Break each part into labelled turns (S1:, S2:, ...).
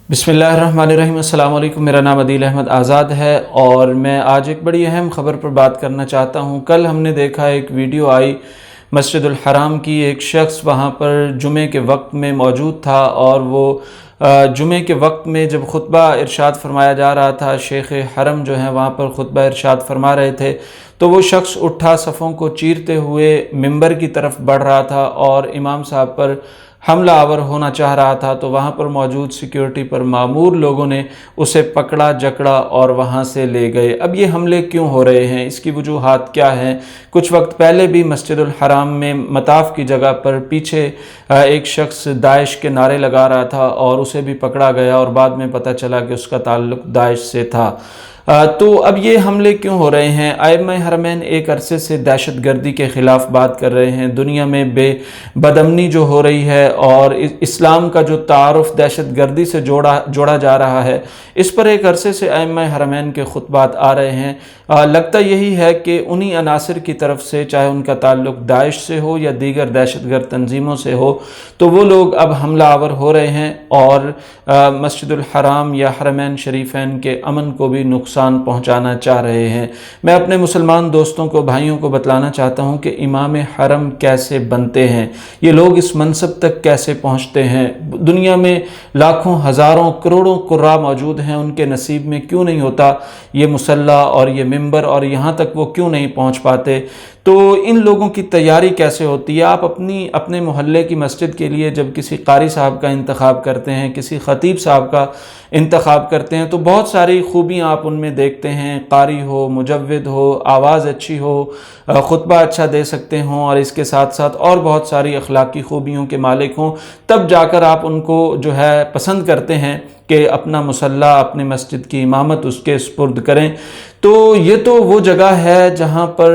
S1: बिस्मिल्लाहिर्रहमानिर्रहीम। अस्सलाम वालेकुम। मेरा नाम अदील अहमद आज़ाद है और मैं आज एक बड़ी अहम ख़बर पर बात करना चाहता हूँ। कल हमने देखा एक वीडियो आई मस्जिदुल हराम की, एक शख्स वहाँ पर जुमे के वक्त में मौजूद था और वो जुमे के वक्त में जब खुतबा इरशाद फरमाया जा रहा था, शेख हरम जो हैं वहाँ पर खुतबा इरशाद फरमा रहे थे, तो वो शख्स उठा, सफ़ों को चीरते हुए मिंबर की तरफ बढ़ रहा था और इमाम साहब पर हमला आवर होना चाह रहा था। तो वहाँ पर मौजूद सिक्योरिटी पर मामूर लोगों ने उसे पकड़ा, जकड़ा और वहाँ से ले गए। अब ये हमले क्यों हो रहे हैं, इसकी वजूहात क्या हैं? कुछ वक्त पहले भी मस्जिदुल हराम में मताफ़ की जगह पर पीछे एक शख्स दाइश के नारे लगा रहा था और उसे भी पकड़ा गया और बाद में पता चला कि उसका ताल्लुक़ दाइश से था। तो अब ये हमले क्यों हो रहे हैं? आइम्मा हरमैन एक अरसे से दहशत गर्दी के ख़िलाफ़ बात कर रहे हैं। दुनिया में बदअमनी जो हो रही है और इस्लाम का जो तारुफ़ दहशत गर्दी से जोड़ा जा रहा है, इस पर एक अरसे से आइम्मा हरमैन के खुतबात आ रहे हैं। लगता यही है कि उन्हीं अनासर की तरफ से, चाहे उनका ताल्लुक़ दाइश से हो या दीगर दहशतगर्द तंजीमों से हो, तो वो लोग अब हमला आवर हो रहे हैं और मस्जिदुल हराम या हरमैन शरीफैन के अमन को भी नुकसान पहुंचाना चाह रहे हैं। मैं अपने मुसलमान दोस्तों को, भाइयों को बतलाना चाहता हूं कि इमाम हरम कैसे बनते हैं, ये लोग इस मनसब तक कैसे पहुंचते हैं। दुनिया में लाखों, हज़ारों, करोड़ों कुर्रा मौजूद हैं, उनके नसीब में क्यों नहीं होता ये मुसल्ला और ये मिंबर, और यहाँ तक वो क्यों नहीं पहुँच पाते? तो इन लोगों की तैयारी कैसे होती है? आप अपने मोहल्ले की मस्जिद के लिए जब किसी कारी साहब का इंतखाब करते हैं, किसी ख़तीब साहब का इंतखाब करते हैं, तो बहुत सारी खूबियाँ आप उनमें देखते हैं। कारी हो, मुजव्विद हो, आवाज़ अच्छी हो, खुतबा अच्छा दे सकते हों और इसके साथ साथ और बहुत सारी अखलाकी खूबियों के मालिक हों, तब जाकर आप उनको जो है पसंद करते हैं कि अपना मुसल्ला, अपनी मस्जिद की इमामत उसके सुपुर्द करें। तो ये तो वो जगह है जहाँ पर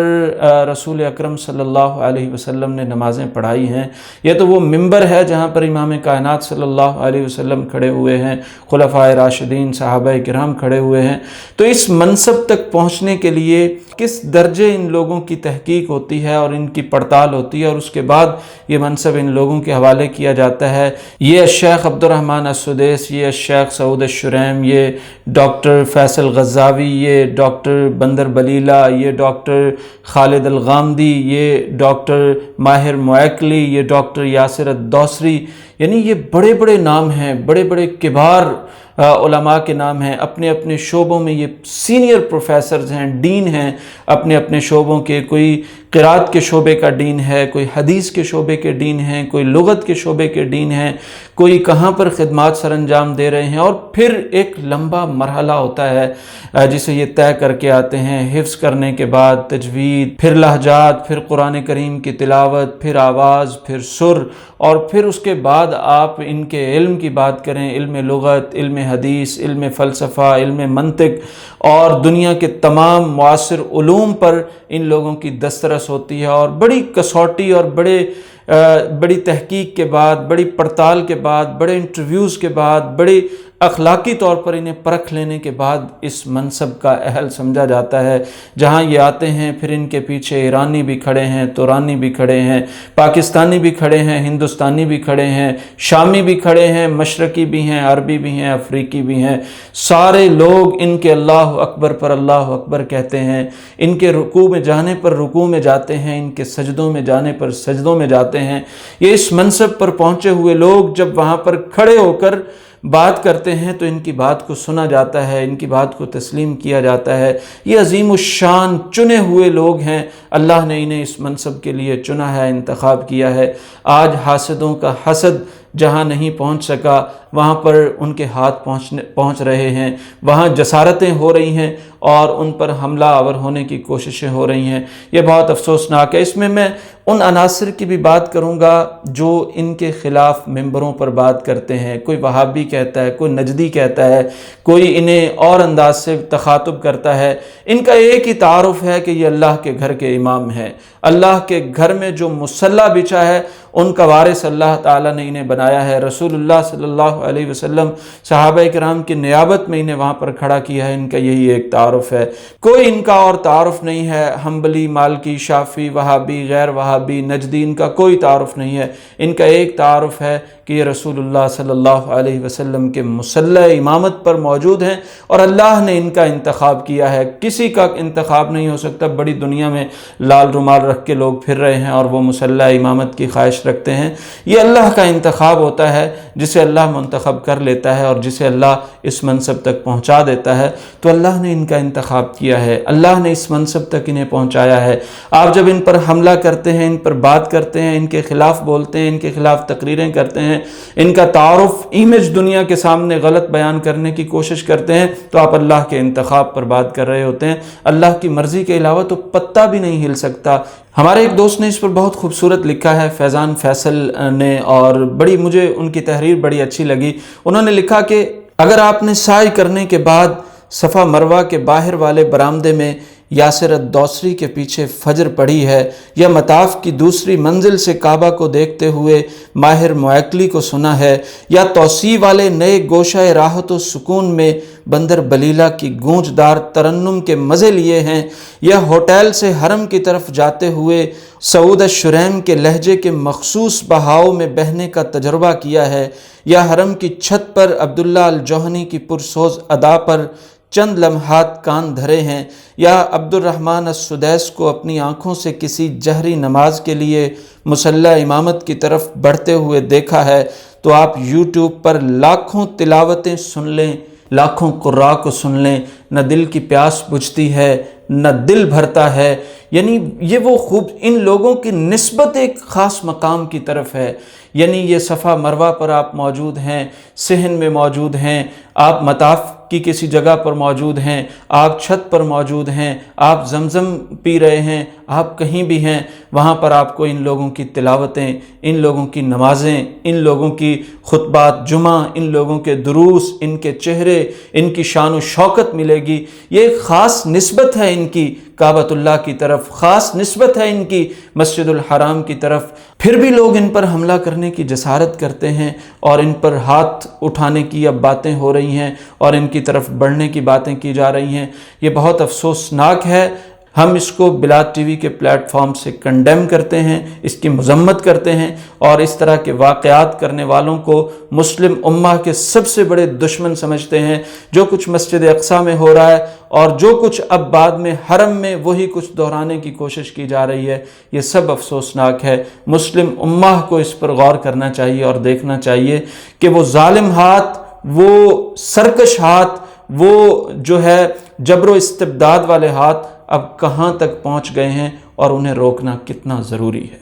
S1: रसूल अकरम सल्लल्लाहु अलैहि वसल्लम ने नमाज़ें पढ़ाई हैं। ये तो वो मिंबर है जहाँ पर इमाम कायनात सल्लल्लाहु अलैहि वसल्लम खड़े हुए हैं, खुलफ़ाए राशिदीन, सहाबाए किराम खड़े हुए हैं। तो इस मनसब तक पहुँचने के लिए किस दर्जे इन लोगों की तहकीक होती है और इनकी पड़ताल होती है और उसके बाद ये मनसब इन लोगों के हवाले किया जाता है। ये शेख अब्दुर्रहमान अस्सुदैस, ये शेख सऊद शुरैम, ये डॉक्टर फैसल गज़ावी, ये डॉक्टर बंदर बलीला, ये डॉक्टर खालिद अल-गामदी, ये डॉक्टर माहिर मुएकली, ये डॉक्टर यासिर अद-दौसरी, यानी ये बड़े बड़े नाम हैं, बड़े बड़े किबार उलमा के नाम हैं। अपने अपने शोबों में ये सीनियर प्रोफेसर्स हैं, डीन हैं अपने अपने शोबों के। कोई क़िरात के शोबे का डीन है, कोई हदीस के शोबे के डीन हैं, कोई लुगत के शोबे के डीन हैं, कोई कहाँ पर खिदमात सर अंजाम दे रहे हैं। और फिर एक लंबा मरहला होता है जिसे ये तय करके आते हैं, हिफ्ज़ करने के बाद तजवीद, फिर लहजात, फिर कुरान करीम की तिलावत, फिर आवाज़, फिर सुर, और फिर उसके बाद आप इनके इल्म की बात करें, इल्म लुगत, इल्म हदीस, इल्म फ़लसफ़ा, इल्म मंतिक और दुनिया के तमाम मुआसिर उलूम पर इन लोगों की दस्तरस होती है। और बड़ी कसौटी और बड़ी तहकीक के बाद, बड़ी पड़ताल के बाद, बड़े इंटरव्यूज़ के बाद, बड़ी अखलाकी तौर पर इन्हें परख लेने के बाद इस मनसब का अहल समझा जाता है। जहाँ ये आते हैं फिर इनके पीछे ईरानी भी खड़े हैं, तुरानी भी खड़े हैं, पाकिस्तानी भी खड़े हैं, हिंदुस्तानी भी खड़े हैं, शामी भी खड़े हैं, मशरकी भी हैं, अरबी भी हैं, अफ्रीकी भी हैं। सारे लोग इनके अल्लाह अकबर पर अल्लाह अकबर कहते हैं, इनके रुकू में जाने पर रुकू में जाते हैं, इनके सजदों में जाने पर सजदों में जाते हैं। ये इस मनसब पर पहुँचे हुए लोग जब वहाँ पर खड़े होकर बात करते हैं तो इनकी बात को सुना जाता है, इनकी बात को तस्लीम किया जाता है। ये अज़ीमुश्शान चुने हुए लोग हैं, अल्लाह ने इन्हें इस मनसब के लिए चुना है, इंतखाब किया है। आज हासदों का हसद जहाँ नहीं पहुँच सका, वहाँ पर उनके हाथ पहुँच रहे हैं, वहाँ जसारतें हो रही हैं और उन पर हमला आवर होने की कोशिशें हो रही हैं। ये बहुत अफसोसनाक है। इसमें मैं उन अनासर की भी बात करूँगा जो इनके ख़िलाफ़ मिंबरों पर बात करते हैं। कोई वहाबी कहता है, कोई नजदी कहता है, कोई इन्हें और अंदाज से तखातुब करता है। इनका एक ही तारुफ़ है कि ये अल्लाह के घर के इमाम हैं। अल्लाह के घर में जो मुसल्ला बिछा है उनका वारिस अल्लाह ताला ने इन्हें बनाया है। रसूलुल्लाह सल्लल्लाहु अलैहि वसल्लम सहाबाए किराम की नियाबत में इन्हें वहाँ पर खड़ा किया है। इनका यही एक तारुफ़ है, कोई इनका और तारुफ़ नहीं है। हम्बली, मालकी, शाफ़ी, वहाबी, गैर वहाबी, नजदी, इनका कोई तारुफ़ नहीं है। इनका एक तारुफ़ है کہ یہ رسول اللہ صلی اللہ علیہ وسلم کے مصلی امامت پر موجود ہیں اور اللہ نے ان کا انتخاب کیا ہے۔ کسی کا انتخاب نہیں ہو سکتا۔ بڑی دنیا میں لال رومال رکھ کے لوگ پھر رہے ہیں اور وہ مصلی امامت کی خواہش رکھتے ہیں۔ یہ اللہ کا انتخاب ہوتا ہے، جسے اللہ منتخب کر لیتا ہے اور جسے اللہ اس منصب تک پہنچا دیتا ہے۔ تو اللہ نے ان کا انتخاب کیا ہے، اللہ نے اس منصب تک انہیں پہنچایا ہے۔ آپ جب ان پر حملہ کرتے ہیں، ان پر بات کرتے ہیں، ان کے خلاف بولتے ہیں، ان کے خلاف تقریریں کرتے ہیں، ان کا تعارف امیج دنیا کے سامنے غلط بیان کرنے کی کوشش کرتے ہیں، تو آپ اللہ کے انتخاب پر بات کر رہے ہوتے ہیں۔ اللہ کی مرضی کے علاوہ تو پتہ بھی نہیں ہل سکتا۔ ہمارے ایک دوست نے اس پر بہت خوبصورت لکھا ہے، فیضان فیصل نے، اور مجھے ان کی تحریر بڑی اچھی لگی۔ انہوں نے لکھا کہ اگر آپ نے سعی کرنے کے بعد صفا مروہ کے باہر والے برآمدے میں یاسر الدوسری کے پیچھے فجر پڑھی ہے، یا مطاف کی دوسری منزل سے کعبہ کو دیکھتے ہوئے ماہر معقلی کو سنا ہے، یا توسیع والے نئے گوشہ راحت و سکون میں بندر بلیلہ کی گونجدار ترنم کے مزے لیے ہیں، یا ہوٹل سے حرم کی طرف جاتے ہوئے سعود الشریم کے لہجے کے مخصوص بہاؤ میں بہنے کا تجربہ کیا ہے، یا حرم کی چھت پر عبداللہ الجوہنی کی پرسوز ادا پر چند لمحات کان دھرے ہیں، یا عبد الرحمن السدیس کو اپنی آنکھوں سے کسی جہری نماز کے لیے مصلی امامت کی طرف بڑھتے ہوئے دیکھا ہے، تو آپ یوٹیوب پر لاکھوں تلاوتیں سن لیں، لاکھوں قراء کو سن لیں، نہ دل کی پیاس بجھتی ہے، نہ دل بھرتا ہے۔ یعنی یہ وہ ان لوگوں کی نسبت ایک خاص مقام کی طرف ہے۔ یعنی یہ صفا مروہ پر آپ موجود ہیں، صحن میں موجود ہیں، آپ مطاف کی کسی جگہ پر موجود ہیں، آپ چھت پر موجود ہیں، آپ زمزم پی رہے ہیں، آپ کہیں بھی ہیں، وہاں پر آپ کو ان لوگوں کی تلاوتیں، ان لوگوں کی نمازیں، ان لوگوں کی خطبات جمعہ، ان لوگوں کے دروس، ان کے چہرے، ان کی شان و شوکت ملے گی۔ یہ ایک خاص نسبت ہے ان کی کعبۃ اللہ کی طرف، خاص نسبت ہے ان کی مسجد الحرام کی طرف۔ پھر بھی لوگ ان پر حملہ کرنے کی جسارت کرتے ہیں اور ان پر ہاتھ اٹھانے کی اب باتیں ہو رہی ہیں اور ان کی طرف بڑھنے کی باتیں کی جا رہی ہیں۔ یہ بہت افسوسناک ہے۔ ہم اس کو بلاد ٹی وی کے پلیٹ فارم سے کنڈیم کرتے ہیں، اس کی مذمت کرتے ہیں، اور اس طرح کے واقعات کرنے والوں کو مسلم امہ کے سب سے بڑے دشمن سمجھتے ہیں۔ جو کچھ مسجد اقصیٰ میں ہو رہا ہے اور جو کچھ اب بعد میں حرم میں وہی کچھ دہرانے کی کوشش کی جا رہی ہے، یہ سب افسوسناک ہے۔ مسلم امہ کو اس پر غور کرنا چاہیے اور دیکھنا چاہیے کہ وہ ظالم ہاتھ، وہ سرکش ہاتھ، وہ جو ہے جبر و استبداد والے ہاتھ اب کہاں تک پہنچ گئے ہیں اور انہیں روکنا کتنا ضروری ہے۔